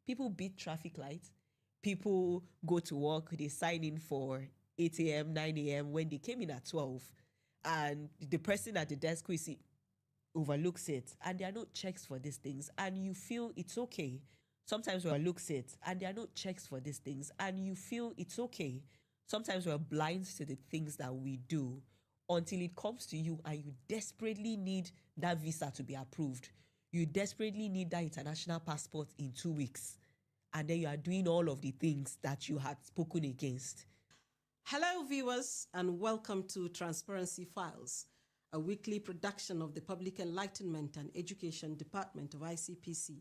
People beat traffic lights. People go to work, they sign in for 8 a.m., 9 a.m. when they came in at 12. And the person at the desk who is overlooks it, and there are no checks for these things, and you feel it's okay. Sometimes we overlooks it, and there are no checks for these things, and you feel it's okay. Sometimes we're blind to the things that we do until it comes to you and you desperately need that visa to be approved. You desperately need that international passport in 2 weeks. And then you are doing all of the things that you had spoken against. Hello, viewers, and welcome to Transparency Files, a weekly production of the Public Enlightenment and Education Department of ICPC.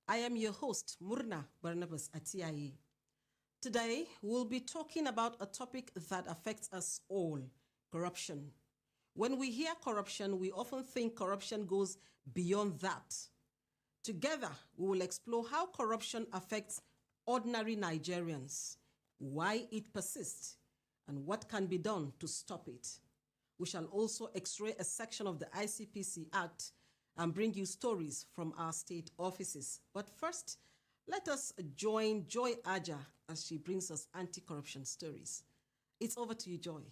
I am your host, Murna Barnabas Atiaye. Today, we'll be talking about a topic that affects us all, corruption. When we hear corruption, we often think corruption goes beyond that. Together, we will explore how corruption affects ordinary Nigerians, why it persists, and what can be done to stop it. We shall also x-ray a section of the ICPC Act and bring you stories from our state offices. But first, let us join Joy Aja as she brings us anti-corruption stories. It's over to you, Joy.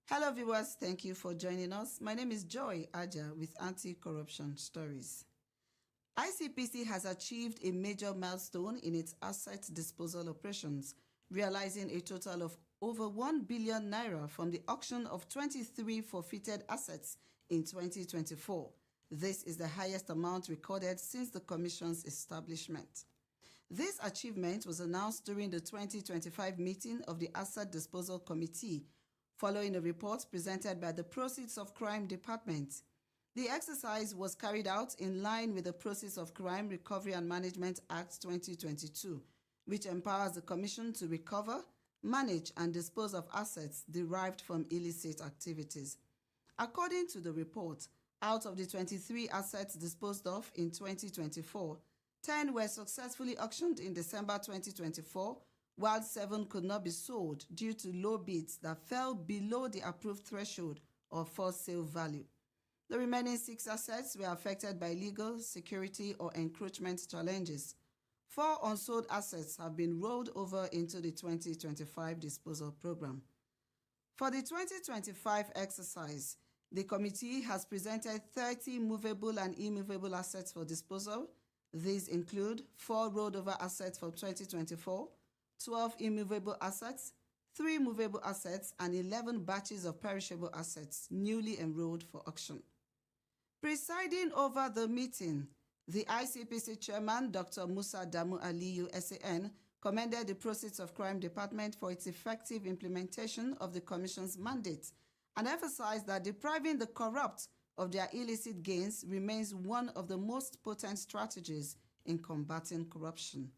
Hello viewers, thank you for joining us. My name is Joy Aja with Anti-Corruption Stories. ICPC has achieved a major milestone in its asset disposal operations, realizing a total of over 1 billion naira from the auction of 23 forfeited assets in 2024. This is the highest amount recorded since the Commission's establishment. This achievement was announced during the 2025 meeting of the Asset Disposal Committee, following a report presented by the Proceeds of Crime Department. The exercise was carried out in line with the Proceeds of Crime Recovery and Management Act 2022, which empowers the Commission to recover, manage, and dispose of assets derived from illicit activities. According to the report, out of the 23 assets disposed of in 2024, 10 were successfully auctioned in December 2024, while 7 could not be sold due to low bids that fell below the approved threshold of for sale value. The remaining 6 assets were affected by legal, security, or encroachment challenges. 4 unsold assets have been rolled over into the 2025 disposal program. For the 2025 exercise, the committee has presented 30 movable and immovable assets for disposal. These include 4 rolled over assets for 2024, 12 immovable assets, 3 movable assets, and 11 batches of perishable assets newly enrolled for auction. Presiding over the meeting, the ICPC chairman, Dr. Musa Damu Aliyu, SAN, commended the Proceeds of Crime Department for its effective implementation of the Commission's mandate and emphasized that depriving the corrupt of their illicit gains remains one of the most potent strategies in combating corruption.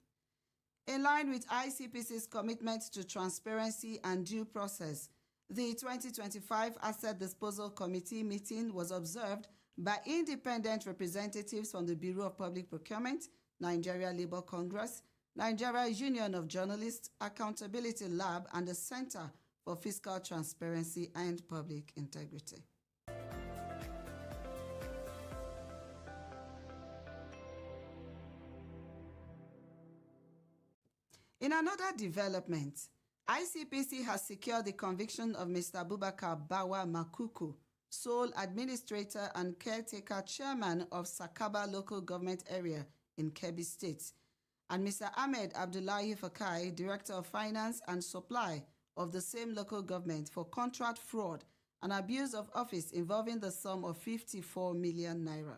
In line with ICPC's commitment to transparency and due process, the 2025 Asset Disposal Committee meeting was observed by independent representatives from the Bureau of Public Procurement, Nigeria Labour Congress, Nigeria Union of Journalists, Accountability Lab, and the Center for Fiscal Transparency and Public Integrity. In another development, ICPC has secured the conviction of Mr. Abubakar Bawa Makuku, sole administrator and caretaker chairman of Sakaba local government area in Kebbi State, and Mr. Ahmed Abdullahi Fakai, director of finance and supply of the same local government, for contract fraud and abuse of office involving the sum of 54 million naira.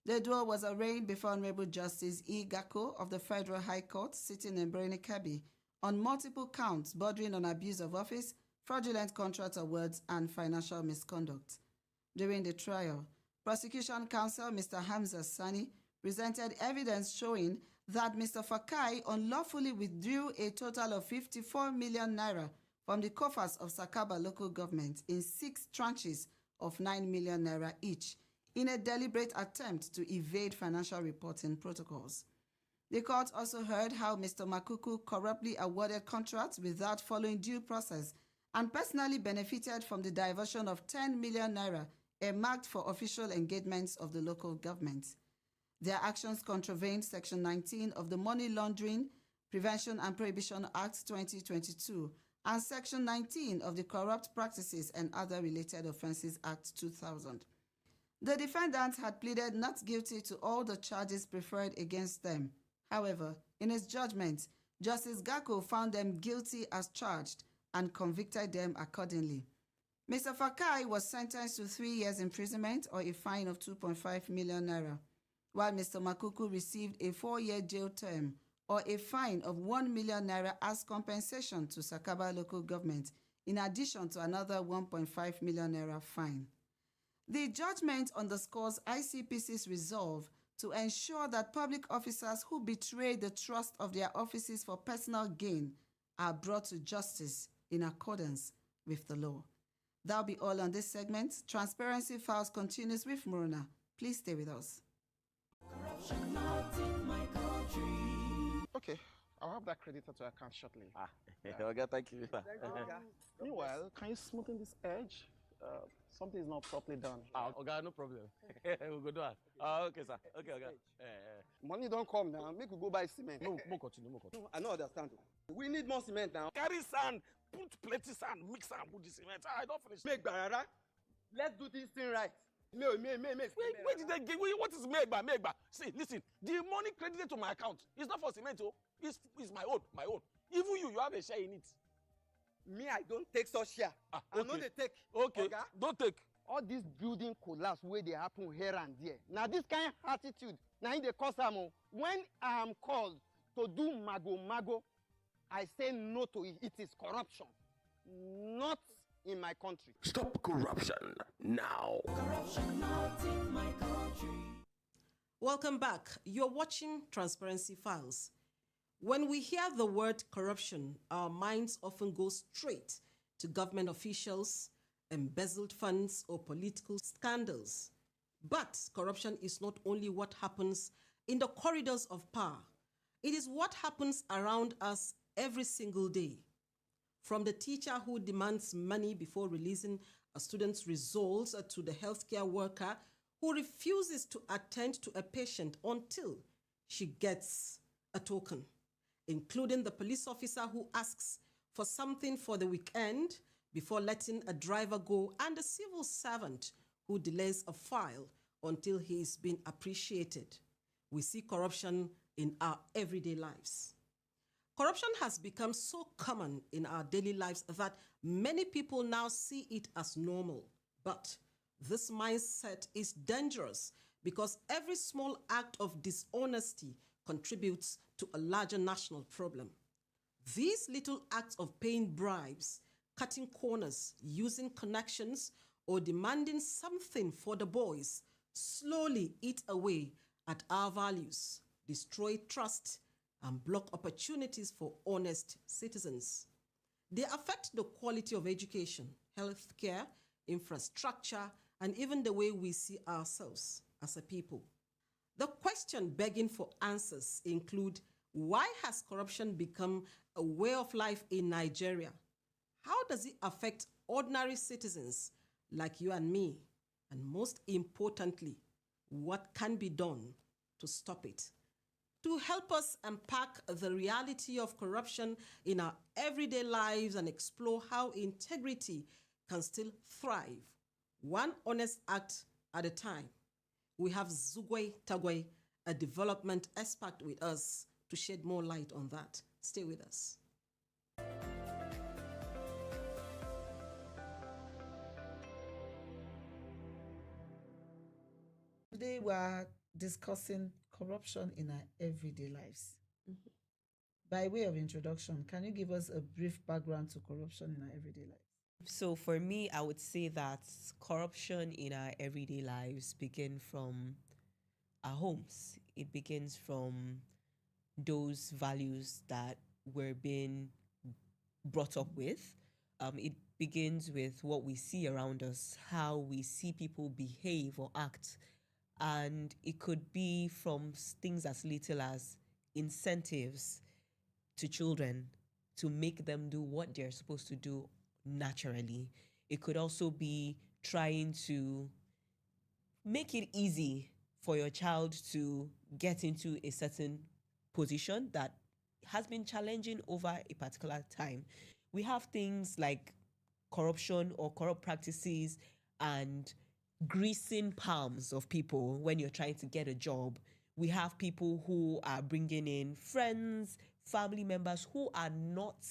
The duo was arraigned before Honorable Justice E. Gako of the Federal High Court, sitting in Birni Kebbi, on multiple counts bordering on abuse of office, fraudulent contract awards, and financial misconduct. During the trial, Prosecution Counsel Mr. Hamza Sani presented evidence showing that Mr. Fakai unlawfully withdrew a total of 54 million naira from the coffers of Sakaba local government in 6 tranches of 9 million naira each, in a deliberate attempt to evade financial reporting protocols. The court also heard how Mr. Makuku corruptly awarded contracts without following due process and personally benefited from the diversion of 10 million naira earmarked for official engagements of the local government. Their actions contravened Section 19 of the Money Laundering, Prevention and Prohibition Act 2022 and Section 19 of the Corrupt Practices and Other Related Offences Act 2000. The defendants had pleaded not guilty to all the charges preferred against them. However, in his judgment, Justice Gako found them guilty as charged and convicted them accordingly. Mr. Fakai was sentenced to 3 years imprisonment or a fine of 2.5 million naira, while Mr. Makuku received a 4-year jail term or a fine of 1 million naira as compensation to Sakaba local government, in addition to another 1.5 million naira fine. The judgment underscores ICPC's resolve to ensure that public officers who betray the trust of their offices for personal gain are brought to justice in accordance with the law. That'll be all on this segment. Transparency Files continues with Muruna. Please stay with us. Corruption not in my country. Okay, I'll have that credited to account shortly. Okay, thank you. Meanwhile, can you smoothen this edge? Something is not properly done. Okay, no problem. We'll go do it. Okay, sir. Okay. Money don't come now. Make we go buy cement. No, continue. No, I don't understand. We need more cement now. Carry sand, put plenty sand, mix and put the cement. I don't finish. Make barara. Let's do this thing right. Make. Wait, did they give you what is make by? See, listen, the money credited to my account is not for cement, oh. It's my own. Even you have a share in it. Me, I don't take such share. Okay. I know they take. Okay, Oga, don't take. all this building collapse where they happen here and there. Now this kind of attitude, now in the cause when I am called to do mago, I say no to it. It is corruption. Not in my country. Stop corruption now. Corruption not in my country. Welcome back. You're watching Transparency Files. When we hear the word corruption, our minds often go straight to government officials, embezzled funds, or political scandals. But corruption is not only what happens in the corridors of power. It is what happens around us every single day. From the teacher who demands money before releasing a student's results to the healthcare worker who refuses to attend to a patient until she gets a token, including the police officer who asks for something for the weekend before letting a driver go, and the civil servant who delays a file until he is being appreciated. We see corruption in our everyday lives. Corruption has become so common in our daily lives that many people now see it as normal. But this mindset is dangerous because every small act of dishonesty contributes to a larger national problem. These little acts of paying bribes, cutting corners, using connections, or demanding something for the boys slowly eat away at our values, destroy trust, and block opportunities for honest citizens. They affect the quality of education, healthcare, infrastructure, and even the way we see ourselves as a people. The question begging for answers include: why has corruption become a way of life in Nigeria? How does it affect ordinary citizens like you and me? And most importantly, what can be done to stop it? To help us unpack the reality of corruption in our everyday lives and explore how integrity can still thrive, one honest act at a time, we have Zugwe Tagwe, a development expert, with us to shed more light on that. Stay with us. Today we are discussing corruption in our everyday lives. By way of introduction, can you give us a brief background to corruption in our everyday lives? So for me, I would say that corruption in our everyday lives begin from our homes. It begins from those values that we're being brought up with. It begins with what we see around us, how we see people behave or act. And it could be from things as little as incentives to children to make them do what they're supposed to do naturally. It could also be trying to make it easy for your child to get into a certain position that has been challenging over a particular time. We have things like corruption or corrupt practices and greasing palms of people when you're trying to get a job. We have people who are bringing in friends, family members who are not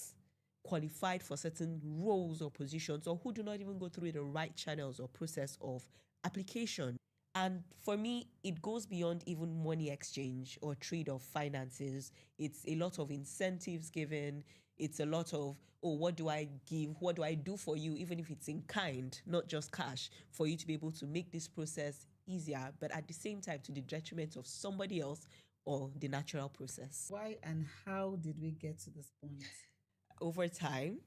qualified for certain roles or positions, or who do not even go through the right channels or process of application. And for me, it goes beyond even money exchange or trade of finances. It's a lot of incentives given. It's a lot of, oh, what do I give? What do I do for you? Even if it's in kind, not just cash, for you to be able to make this process easier, but at the same time to the detriment of somebody else or the natural process. Why and how did we get to this point? Over time,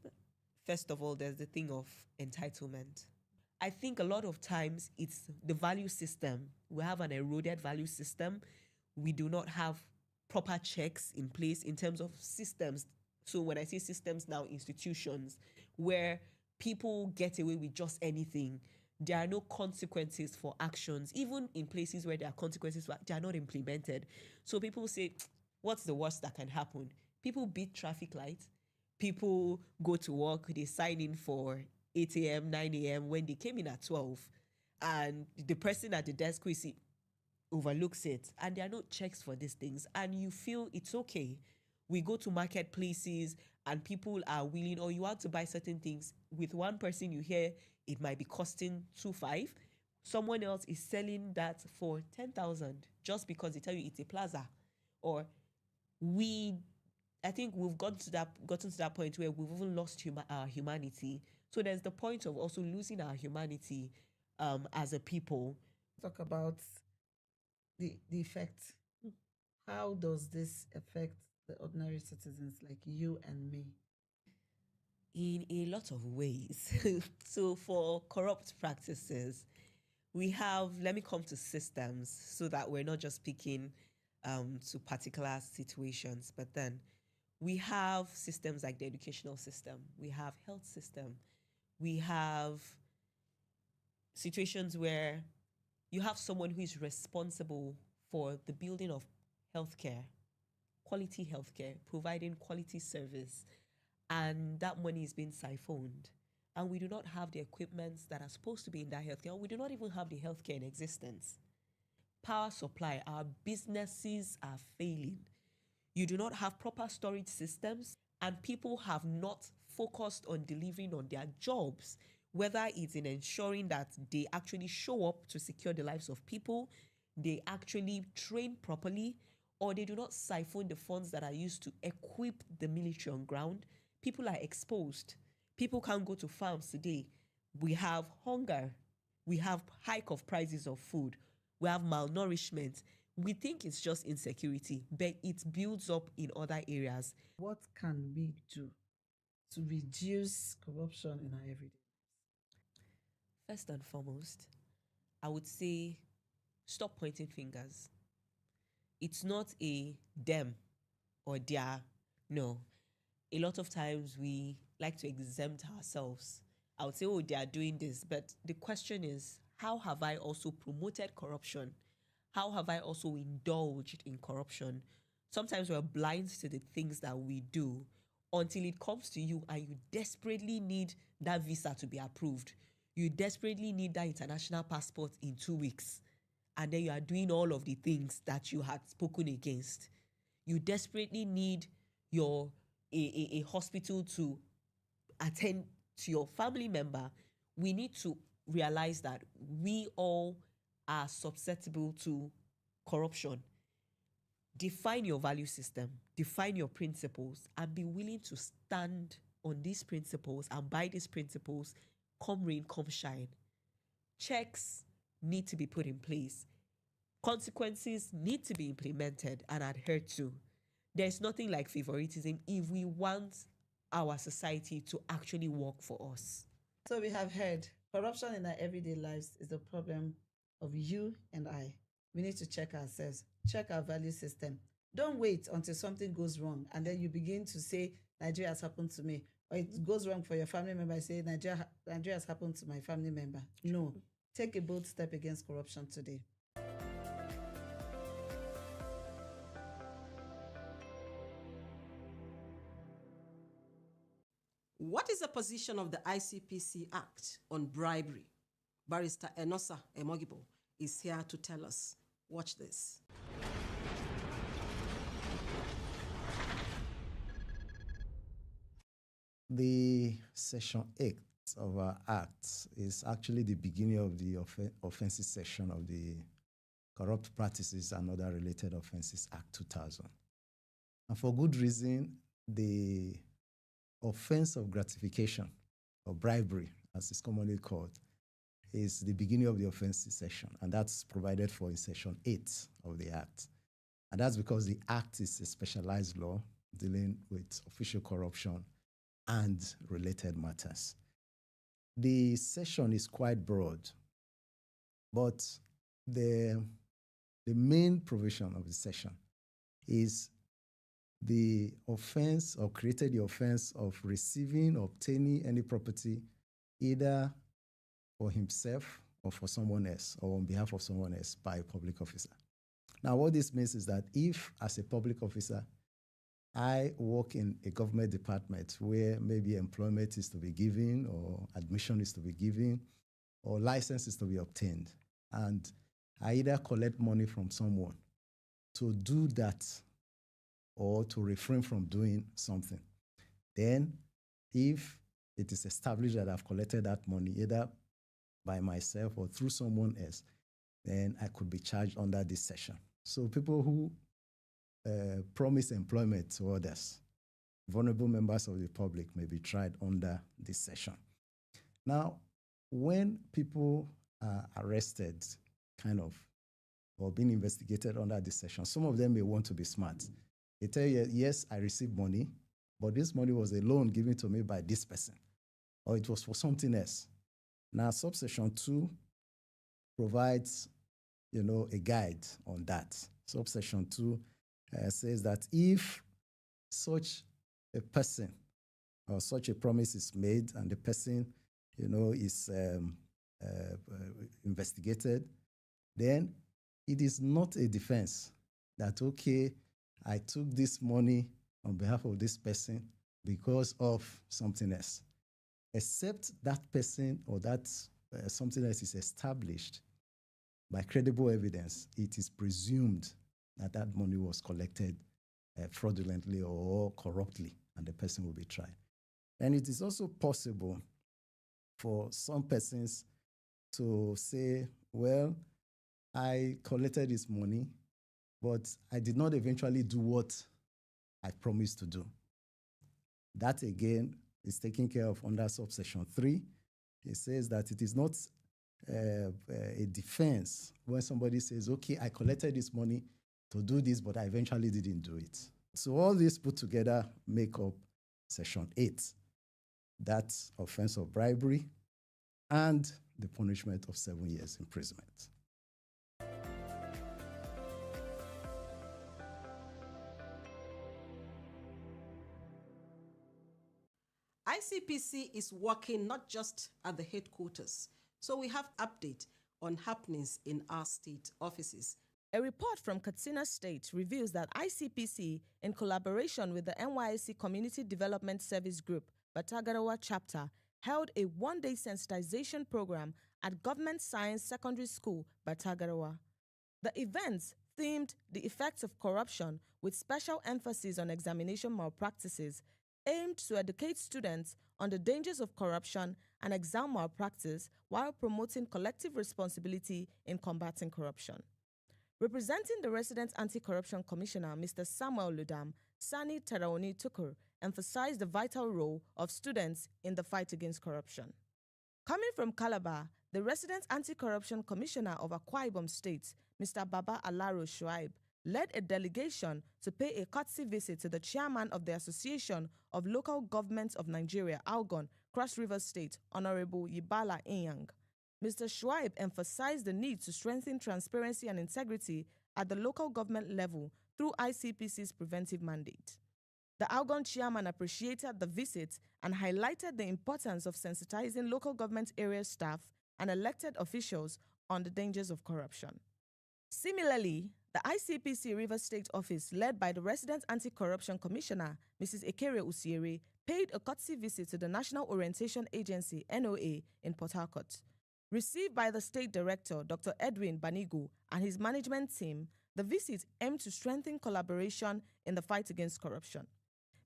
first of all, there's the thing of entitlement. I think a lot of times it's the value system. We have an eroded value system. We do not have proper checks in place in terms of systems. So when I say systems now, institutions, where people get away with just anything. There are no consequences for actions. Even in places where there are consequences, they are not implemented. So people say, what's the worst that can happen? People beat traffic lights. People go to work, they sign in for 8 a.m., 9 a.m. when they came in at 12. And the person at the desk will see, overlooks it. And there are no checks for these things. And you feel it's okay. We go to marketplaces and people are willing, or you want to buy certain things. With one person you hear it might be costing 2.5. Someone else is selling that for 10,000 just because they tell you it's a plaza. Or I think we've gotten to that point where we've even lost our humanity. So there's the point of also losing our humanity as a people. Talk about the effect. How does this affect the ordinary citizens like you and me? In a lot of ways. So for corrupt practices, we have, let me come to systems so that we're not just speaking to particular situations, but then we have systems like the educational system, we have health system, we have situations where you have someone who is responsible for the building of healthcare, quality healthcare, providing quality service, and that money is being siphoned. And we do not have the equipments that are supposed to be in that healthcare. We do not even have the healthcare in existence. Power supply, our businesses are failing. You do not have proper storage systems, and people have not focused on delivering on their jobs, whether it's in ensuring that they actually show up to secure the lives of people, they actually train properly, or they do not siphon the funds that are used to equip the military on ground. People are exposed. People can't go to farms today. We have hunger. We have hike of prices of food. We have malnourishment. We think it's just insecurity, but it builds up in other areas. What can we do to reduce corruption in our everyday lives? First and foremost, I would say stop pointing fingers. It's not a them or their, no. A lot of times we like to exempt ourselves. I would say, oh, they are doing this. But the question is, how have I also promoted corruption? How have I also indulged in corruption? Sometimes we're blind to the things that we do until it comes to you and you desperately need that visa to be approved. You desperately need that international passport in 2 weeks. And then you are doing all of the things that you had spoken against. You desperately need a hospital to attend to your family member. We need to realize that we all are susceptible to corruption. Define your value system, define your principles, and be willing to stand on these principles and by these principles, come rain, come shine. Checks need to be put in place. Consequences need to be implemented and adhered to. There's nothing like favoritism if we want our society to actually work for us. So we have heard corruption in our everyday lives is a problem of you and I. We need to check ourselves, check our value system, Don't wait until something goes wrong and then you begin to say, Nigeria has happened to me. Or it goes wrong for your family member, say, Nigeria has happened to my family member. No. Take a bold step against corruption today. What is the position of the ICPC Act on bribery? Barrister Enosa Emogibo is here to tell us. Watch this. The Section 8 of our Act is actually the beginning of the offenses section of the Corrupt Practices and Other Related Offenses Act 2000. And for good reason, the offense of gratification or bribery, as it's commonly called, is the beginning of the offenses section, and that's provided for in Section 8 of the Act. And that's because the Act is a specialized law dealing with official corruption and related matters. The section is quite broad, but the main provision of the section is the offense or created the offense of receiving or obtaining any property either for himself or for someone else or on behalf of someone else by a public officer. Now, what this means is that if, as a public officer, I work in a government department where maybe employment is to be given or admission is to be given or license is to be obtained, and I either collect money from someone to do that or to refrain from doing something, then if it is established that I've collected that money either by myself or through someone else, then I could be charged under this section. So people who promise employment to others, vulnerable members of the public, may be tried under this section. Now, when people are arrested, or being investigated under this section, some of them may want to be smart. They tell you, yes, I received money, but this money was a loan given to me by this person, or it was for something else. Now, subsection 2 provides, a guide on that. Subsection 2 says that if such a person or such a promise is made and the person, is investigated, then it is not a defense that, okay, I took this money on behalf of this person because of something else. Except that person or that something else is established by credible evidence, it is presumed that that money was collected fraudulently or corruptly, and the person will be tried. And it is also possible for some persons to say, well, I collected this money, but I did not eventually do what I promised to do. That, again, is taken care of under subsection 3. It says that it is not a defense when somebody says, okay, I collected this money to do this, but I eventually didn't do it. So all this put together make up Section 8, that offense of bribery and the punishment of 7 years imprisonment. ICPC is working not just at the headquarters, so we have update on happenings in our state offices. A report from Katsina State reveals that ICPC, in collaboration with the NYSC Community Development Service Group, Batagarawa Chapter, held a one-day sensitization program at Government Science Secondary School, Batagarawa. The events themed the effects of corruption with special emphasis on examination malpractices, aimed to educate students on the dangers of corruption and exam malpractice while promoting collective responsibility in combating corruption. Representing the Resident Anti-Corruption Commissioner, Mr. Samuel Ludam, Sani Teraoni Tukur emphasized the vital role of students in the fight against corruption. Coming from Calabar, the Resident Anti-Corruption Commissioner of Akwa Ibom State, Mr. Baba Alaro Shuaib, led a delegation to pay a courtesy visit to the chairman of the Association of Local Governments of Nigeria, Algon, Cross River State, Honorable Yibala Inyang. Mr. Shuaib emphasized the need to strengthen transparency and integrity at the local government level through ICPC's preventive mandate. The Algon chairman appreciated the visit and highlighted the importance of sensitizing local government area staff and elected officials on the dangers of corruption. Similarly, the ICPC Rivers State Office, led by the Resident Anti-Corruption Commissioner, Mrs. Ekere Usiere, paid a courtesy visit to the National Orientation Agency, NOA, in Port Harcourt. Received by the State Director, Dr. Edwin Banigo, and his management team, the visit aimed to strengthen collaboration in the fight against corruption.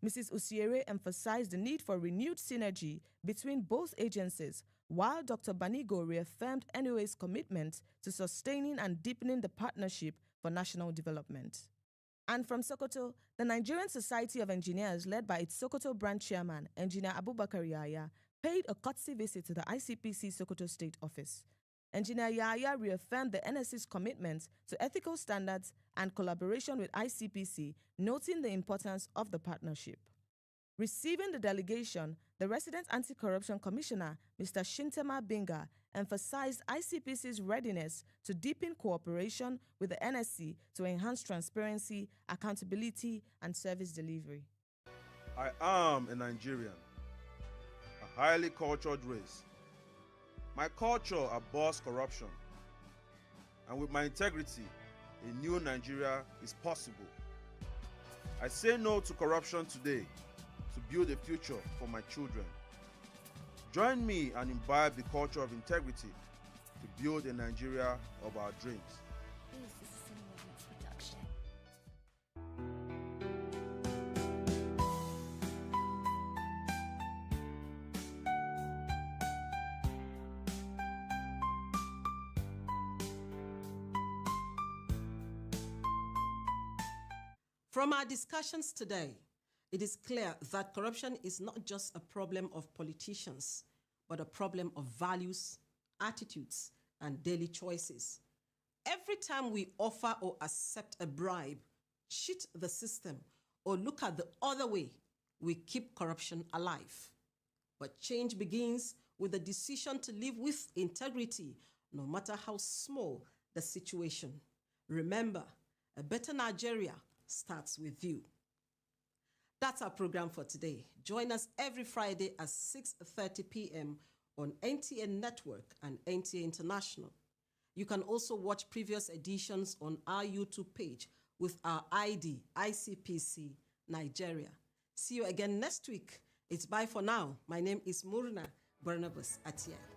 Mrs. Usiere emphasized the need for renewed synergy between both agencies, while Dr. Banigo reaffirmed NOA's commitment to sustaining and deepening the partnership for national development. And from Sokoto, the Nigerian Society of Engineers, led by its Sokoto branch chairman, Engineer Abubakar Yaya, paid a courtesy visit to the ICPC Sokoto State Office. Engineer Yaya reaffirmed the NSC's commitment to ethical standards and collaboration with ICPC, noting the importance of the partnership. Receiving the delegation, the Resident Anti-Corruption Commissioner, Mr. Shintema Binga, emphasized ICPC's readiness to deepen cooperation with the NSC to enhance transparency, accountability, and service delivery. I am a Nigerian, a highly cultured race. My culture abhors corruption, and with my integrity, a new Nigeria is possible. I say no to corruption today to build a future for my children. Join me and imbibe the culture of integrity to build a Nigeria of our dreams. From our discussions today, it is clear that corruption is not just a problem of politicians, but a problem of values, attitudes, and daily choices. Every time we offer or accept a bribe, cheat the system, or look at the other way, we keep corruption alive. But change begins with the decision to live with integrity, no matter how small the situation. Remember, a better Nigeria starts with you. That's our program for today. Join us every Friday at 6:30 p.m. on NTN Network and NTA International. You can also watch previous editions on our YouTube page with our ID, ICPC Nigeria. See you again next week. It's bye for now. My name is Murna Barnabas Atia.